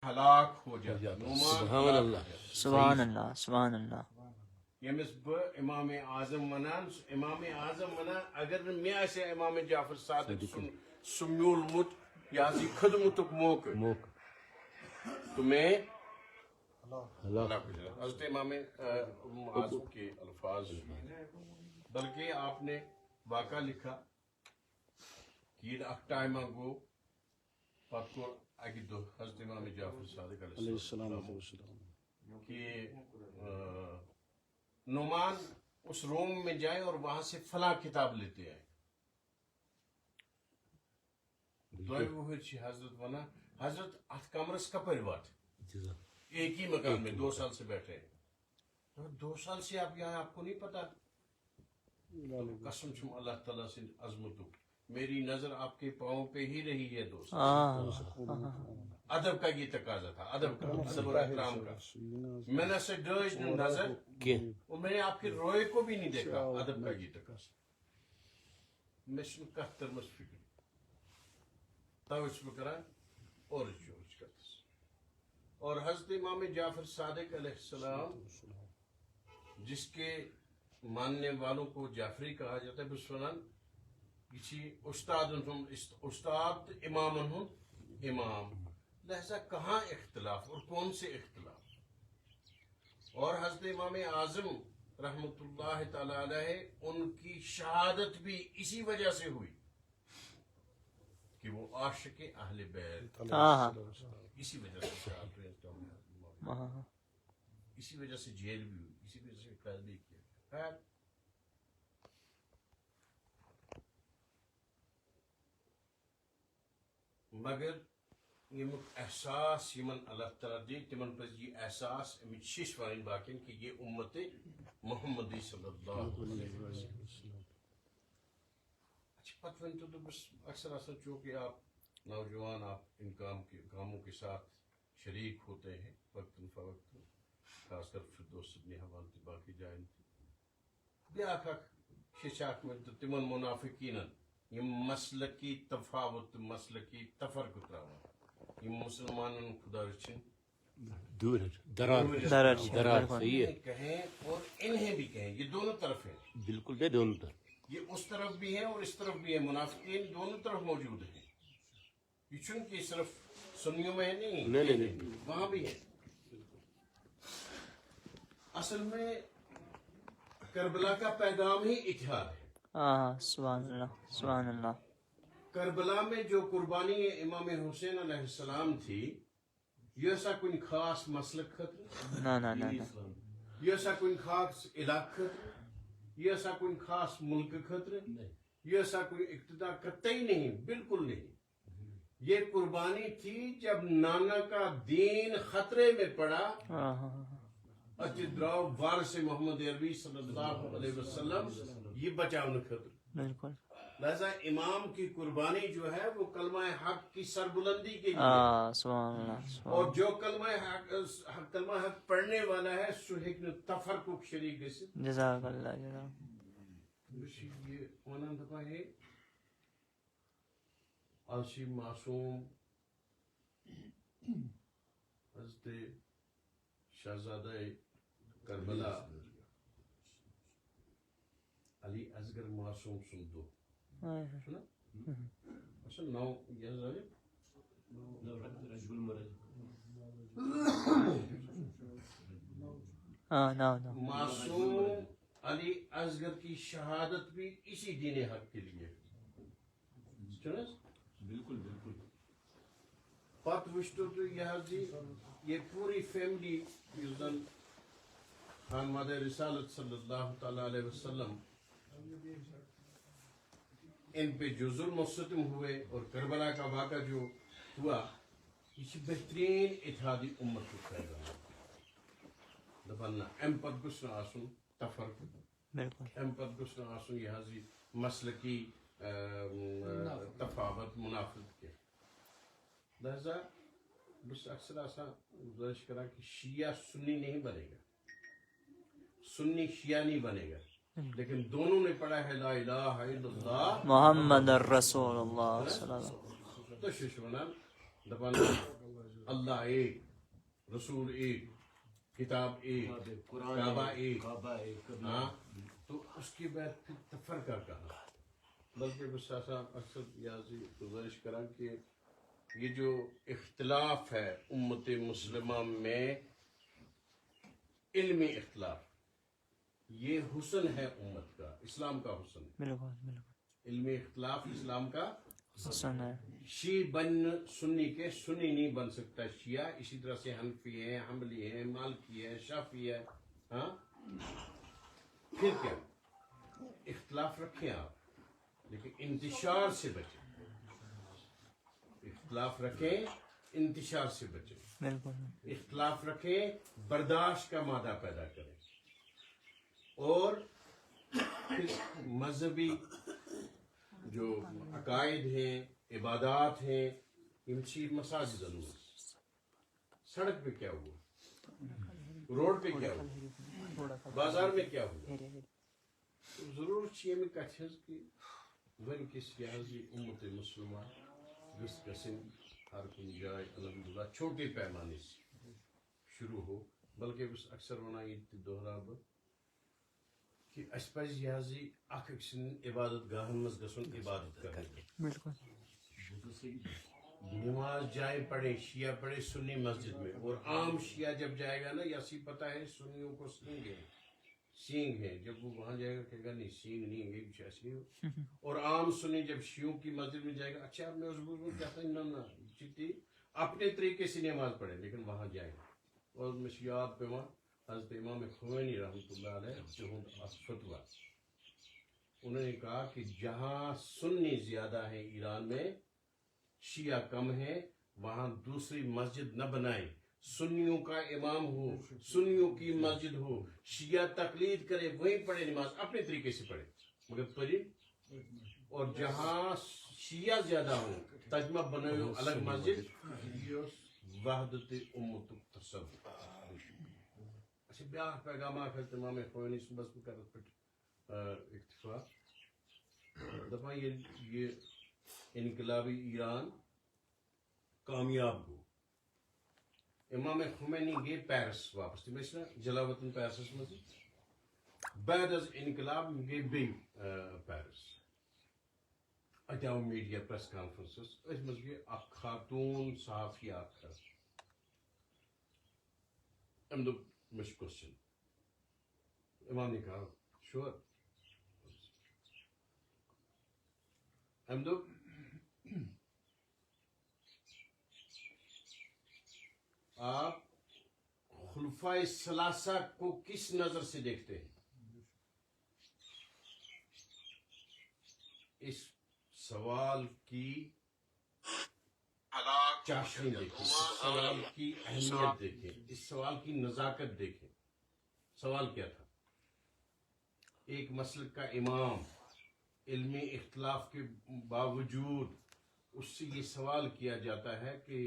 ہلاک ہو جاتا سبحان اللہ سبحان اللہ سبحان اللہ یمس امام اعظم ونان امام اعظم ونان اگر میں امام جعفر صادق سہ میولمت یہ خدمت موقع تو میں حضرت امام اعظم کے الفاظ بلکہ آپ نے واقعہ لکھا کہ اخ ٹائمہ گو پتہ کور اکہ دہ حضرت امام جعفر صادق علیہ السلام کہ نعمان اس روم میں جائے اور وہاں سے فلاں کتاب لیتے آئے. حضرت ونا حضرت ات کمرس کپر وات ایک ہی مکان میں 2 سال سے بیٹھے ہیں. 2 سال سے آپ یہاں آپ کو نہیں پتا. قسم چھم اللہ تعالیٰ سے عظمت میری نظر آپ کے پاؤں پہ ہی رہی ہے 2 سال. ادب کا یہ تقاضا تھا ادب کا ادب اور احترام کا. میں نے سے ڈرج نظر اور میں نے آپ کے روئے کو بھی نہیں دیکھا. ادب کا یہ تقاضا میں چھن کتھ ترمس فکر توجہ کران اور جوش کرتس. اور حضرت امام جعفر صادق علیہ السلام جس کے ماننے والوں کو جعفری کہا جاتا ہے بس ونان یہ استاد امام امام. لہذا کہاں اختلاف اور کون سے اختلاف. اور حضرت امام اعظم رحمۃ اللہ تعالی علیہ ان کی شہادت بھی اسی وجہ سے ہوئی کہ وہ عاشق اہل بیت. اسی وجہ سے شہادت ہوئی, اسی وجہ سے جیل بھی ہوئی, اسی وجہ سے قید بھی کیا. خیر مگر یم احساس یمن اللہ تعالیٰ دی تمن پہ یہ احساس امچ شش ون باقین کہ یہ امت محمدی صلی اللہ علیہ وسلم. اچھا پتہ ون تو بس اکثر آسان چونکہ آپ نوجوان آپ ان کاموں کے ساتھ شریک ہوتے ہیں وقتاً فوقتاً, خاص کر فردوس ابن حوان تہ باقی جائن بیاکھ اکھ ششاک ون تو تمن منافقینن یم مسلکی تفاوت مسلکی تفرق تراوان یم مسلمانن خدا رچن دور درار صحیح ہے کہیں اور انہیں بھی کہیں. یہ دونوں طرف ہیں بالکل بے دونوں طرف. یہ اس طرف بھی ہے اور اس طرف بھی ہے. منافقین دونوں طرف موجود ہیں. یہ چونکہ صرف سنیوں میں نہیں وہاں بھی ہے. اصل میں کربلا کا پیغام ہی اتحاد ہے. سبحان اللہ سبحان اللہ. کربلا میں جو قربانی امام حسین علیہ السلام تھی یہ ایسا کوئی خاص مسلک خطر, نہ یہ ایسا کوئی خاص علاقہ خطر, یہ ایسا کوئی خاص ملک خطر, یہ ایسا کوئی اقتدار قطعی نہیں, بالکل نہیں. یہ قربانی تھی جب نانا کا دین خطرے میں پڑا اجدراؤ وارث محمد عربی صلی اللہ علیہ وسلم یہ بچاؤنے خطر. بالکل. لہذا امام کی قربانی جو ہے وہ کلمہ حق کی سربلندی کے لیے, سبحان اللہ. اور جو کلمہ حق پڑھنے والا ہے سو ہیکن تفرقک شریک گژھت. جزاک اللہ جزاک. یہ ونان دپان ہے آسی معصوم حضرت شہزادہ کربلا علی اصغر معصوم سندو اچھا نو یہ معصوم علی اصغر کی شہادت بھی اسی دین حق کے لیے. بالکل بالکل. پت وچتو تو یہ پوری فیملی خانوادہ رسالت صلی اللہ تعالی علیہ وسلم ان پہ جو ظلم و ستم ہوئے اور کربلا کا واقعہ جو ہوا یہ بہترین اتحادی امت کو پیغام. دپان ام پت گوٚژھ نہٕ آسُن تفرق, ام پت گوٚژھ نہٕ آسُن یہ حظ یہ مسلکی تفاوت منافقت کیا. لہذا بس اکثر آسان گزارش کرا کہ شیعہ سنی نہیں بنے گا, سنی شیعہ نہیں بنے گا, لیکن دونوں نے پڑھا ہے لا الہ الا اللہ محمد الرسول اللہ صلی اللہ علیہ وسلم. تو ششونان دپان اللہ ایک، رسول ایک، کتاب ایک، کعبہ ایک، ہاں تو اس کے بعد پھر تفرقہ کہاں؟ بلکہ بس اکثر یازی گزارش کرا کہ یہ جو اختلاف ہے امت مسلمہ میں، علمی اختلاف، یہ حسن ہے امت کا، اسلام کا حسن ہے۔ بالکل بالکل علمی اختلاف اسلام کا حسن ہے۔ شیعہ بن سنی کے سنی نہیں بن سکتا شیعہ، اسی طرح سے حنفی ہے، حنبلی ہے، مالکی ہے، شافعی ہے، ہاں پھر کیا؟ اختلاف رکھیں آپ لیکن انتشار سے بچیں، اختلاف رکھیں انتشار سے بچیں، بالکل اختلاف رکھیں برداشت کا مادہ پیدا کریں، اور پھر مذہبی جو عقائد ہیں، عبادات ہیں، ان چیز مساجد اندر، سڑک پہ کیا ہوا، روڈ پہ کیا ہوا، بازار میں کیا ہوا، ضرور چھ میں کتھ کہ ونکس یہ امت مسلمہ گھس گژھن ہر کن جائے الحمدللہ چھوٹے پیمانے سے شروع ہو، بلکہ بس اکثر ونان یہ دہرا بہ کہ اس پز یہ اخ أکۍ سٕنٛدٮ۪ن عبادت گاہن مز گژھُن عبادت کرنے، بالکل نماز جائے پڑھے، شیعہ پڑھے سنی مسجد میں، اور عام شیعہ جب جائے گا نا، یسی پتہ ہے سنیوں کو سینگ ہے، جب وہ وہاں جائے گا کہے گا نہیں سینگ نہیں ہے کچھ ایسی ہو، اور عام سنی جب شیعوں کی مسجد میں جائے گا، اچھا میں اس بزرگ کہتا ہوں نہ چیتی اپنے طریقے سے نماز پڑھے لیکن وہاں جائے گا۔ اور میں یاد پیوان حضرت امام خمینی رحمۃ اللہ علیہ تہد فتویٰ، انہوں نے کہا کہ جہاں سنی زیادہ ہیں ایران میں، شیعہ کم ہیں، وہاں دوسری مسجد نہ بنائیں، سنیوں کا امام ہو، سنیوں کی مسجد ہو، شیعہ تقلید کرے، وہیں پڑھے نماز، اپنے طریقے سے پڑھے مگر پڑھی، اور جہاں شیعہ زیادہ ہوں تجمہ بنائیو الگ مسجد، وحدت امت تصور۔ اچھا بیاہ پیغام حضرت امام خمینی صبح کرت پہ اکتفا دپان یہ انقلابی ایران کامیاب گو، امام خمینی گئے پیرس واپس، تم نا جلا وطن پیرسس مز، بعد از انقلاب گئے بی پیرس، اتہ آو میڈیا پریس کانفرنسس، ات مز گئی اخ خاتون صحافی اخ، ام دپ مش کوسچن، امام نے کہا شور، ام دپ آپ خلفائے ثلاثہ کو کس نظر سے دیکھتے ہیں؟ اس سوال کی چاشنی دیکھیں، اس سوال کی اہمیت دیکھیں، اس سوال کی نزاکت دیکھیں۔ سوال کیا تھا؟ ایک مسلک کا امام علمی اختلاف کے باوجود اس سے یہ سوال کیا جاتا ہے کہ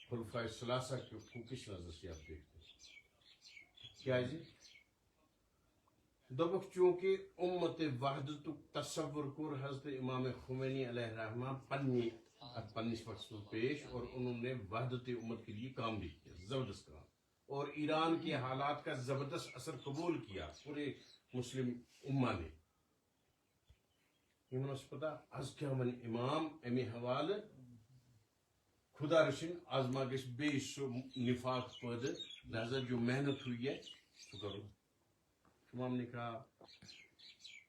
خلفائے ثلاثہ کو کس نظر سے آپ دیکھتے ہیں؟ کیا جی؟ دبک چونکہ امت وحدت تصور کور حضرت امام خمینی علیہ الرحمہ پنس وقت پیش، اور انہوں نے وحدت امت کے لیے کام بھی کیا، زبردست کام، اور ایران کے حالات کا زبردست اثر قبول کیا پورے مسلم امہ نے۔ یہ پتہ از کیا من امام امی حوالہ خدا رسن آزما گھس بی سو نفاق پید، لہذا جو محنت ہوئی ہے سو کرو۔ امام نے کہا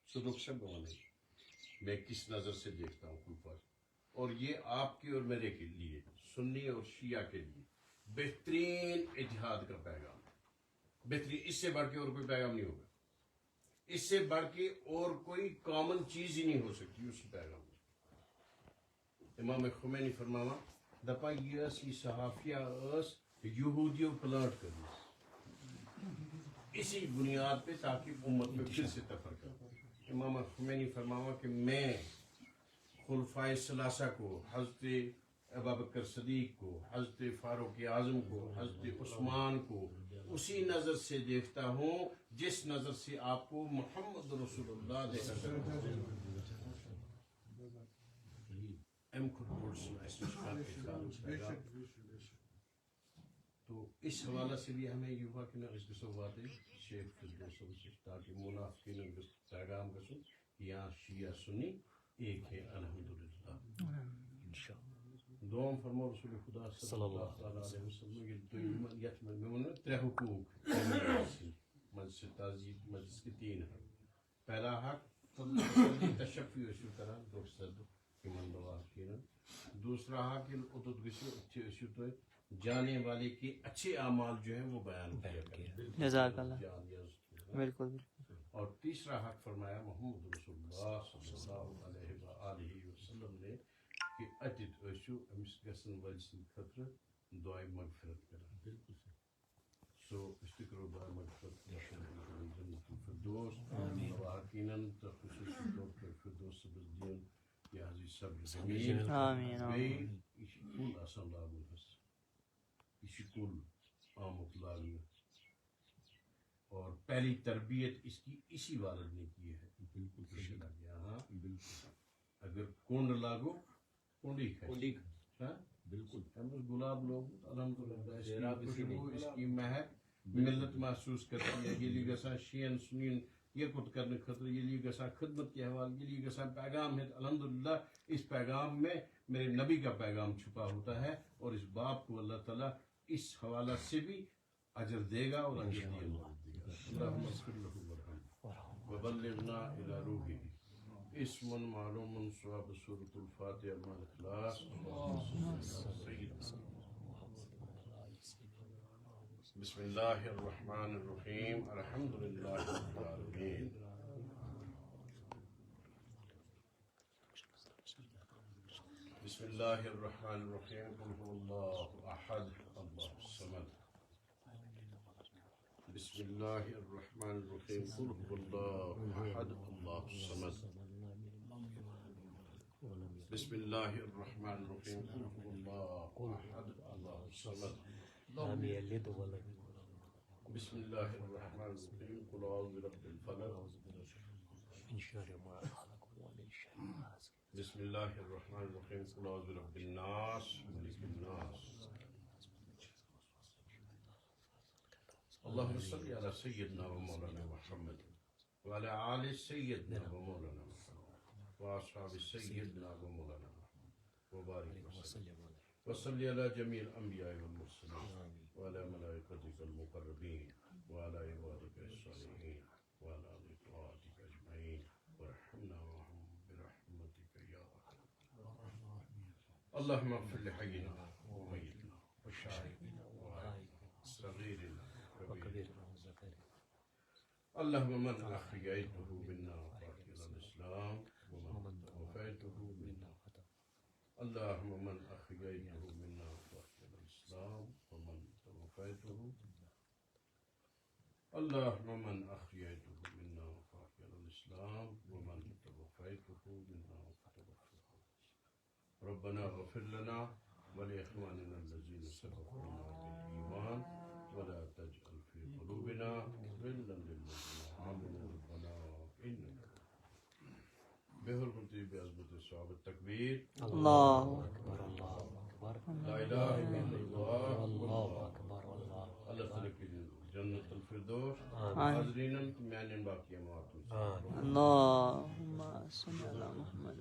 سو رخ سے بولے میں کس نظر سے دیکھتا ہوں خلفاء، اور یہ آپ کے اور میرے کے لیے، سنی اور شیعہ کے لیے بہترین اتحاد کا پیغام، بہترین، اس سے بڑھ کے اور کوئی پیغام نہیں ہوگا، اس سے بڑھ کے اور کوئی کامن چیز ہی نہیں ہو سکتی اسی پیغام میں۔ امام خمینی فرماوا دپا یہ صحافیہ اس یہودیوں پلانٹ کرنا اسی بنیاد پہ تاکہ امت میں پھر سے تفرقہ۔ امام خمینی فرماوا کہ میں خلفائے ثلاثہ کو، حضرت ابوبکر صدیق کو، حضرت فاروق اعظم کو، حضرت عثمان کو اسی نظر سے دیکھتا ہوں جس نظر سے آپ کو محمد رسول اللہ دیکھا کرتے ہیں۔ ایم خود تو اس حوالہ سے بھی ہمیں یہ ہوا کہ نہ اس کو بات شیخ فردوس تاکہ منافقین پیغام گسن یا شیعہ سنی ایک ہے الحمدللہ دوم فرمو رسول خدا صلی اللہ علیہ وسلم یت میں ترے حقوق مجلس تعزیت مجلس کے 3 حق پہلا حق تشفی اشو کرا دوستد ایماندار کینن دوسرا حق اتد گسو تو جانے والے کے اچھے اعمال جو ہیں وہ بیان کیا جزاک اللہ بالکل اور تیسرا حق فرمایا محمد رسول اللہ صلی اللہ علیہ وآلہ وسلم نے کہ اتت اشو امس گسن وجہ سن خطر دعائے مغفرت کرا سو استقرو دعائے مغفرت جنت الفردوس واقیناً خصوصی طور پر فردوس سبزدین یا حضی صبر زمین آمین آمین اسی کل آسان لاغن ہست اسی کل آمد لاغن اور پہلی تربیت اس کی اسی والد نے کی ہے بالکل اگر کنڈ لاگو کنڈی کھائے بالکل گلاب لوگ الحمدللہ اس کی مہک ملت محسوس کرتی ہے یہ لیے گسا شین سنین یہ کت کرنے خطر یہ لیے گسا خدمت کے حوالے یہ لیے گسا پیغام ہے الحمدللہ اس پیغام میں میرے نبی کا پیغام چھپا ہوتا ہے اور اس باپ کو اللہ تعالیٰ اس حوالہ سے بھی اجر دے گا اور اجر دے گا اللہم اغفر لہ ورحمہ وبلغنا الی روحہ اسم معلوم ثواب سورۃ الفاتحہ مع الاخلاص بسم اللہ الرحمن الرحیم الحمد للہ رب العالمین بسم اللہ الرحمن الرحیم قل هو اللہ احد اللہ الصمد بسم اللہ الرحمن الرحیم قل هو اللہ احد اللہ الصمد بسم اللہ الرحمن الرحیم قل هو اللہ احد اللہ الصمد بسم اللہ الرحمن الرحیم قل اعوذ برب الفلق بسم اللہ الرحمن الرحیم قل اعوذ برب الناس ملک الناس اللہم صلی علی سیدنا و مولانا محمد وعلی آل سیدنا و مولانا محمد واصحاب سیدنا و مولانا محمد وبارک وسلم وصلی علی جمیع الانبیاء والمرسلین وعلى ملائكتك المقربين وعلى عبادك الصالحين وعلى طاعتك اجمعين وارحمنا معهم برحمتك يا ارحم اللهم اغفر لحينا وميتنا وشاهدنا وغائبنا صغيرنا وكبيرنا اللهم من احييته منا فاحينا الاسلام ومن توفيته منا اللهم من احييته منا فاحينا الاسلام ومن توفيته اللهم من أحييته منا فأحيا الإسلام ومن توفيته منا فتوفه ربنا اغفر لنا ولإخواننا الذين سبقونا بالإيمان ولا تجعل في قلوبنا غلا للذين آمنوا ربنا إنك بحرمة بعظمة الصحابة التكبير الله أكبر الله أكبر لا إله إلا الله الله أكبر اللہ تعالیٰ کی جنت الفردوس حاضرین میانین باقی اموات اللهم صل على محمد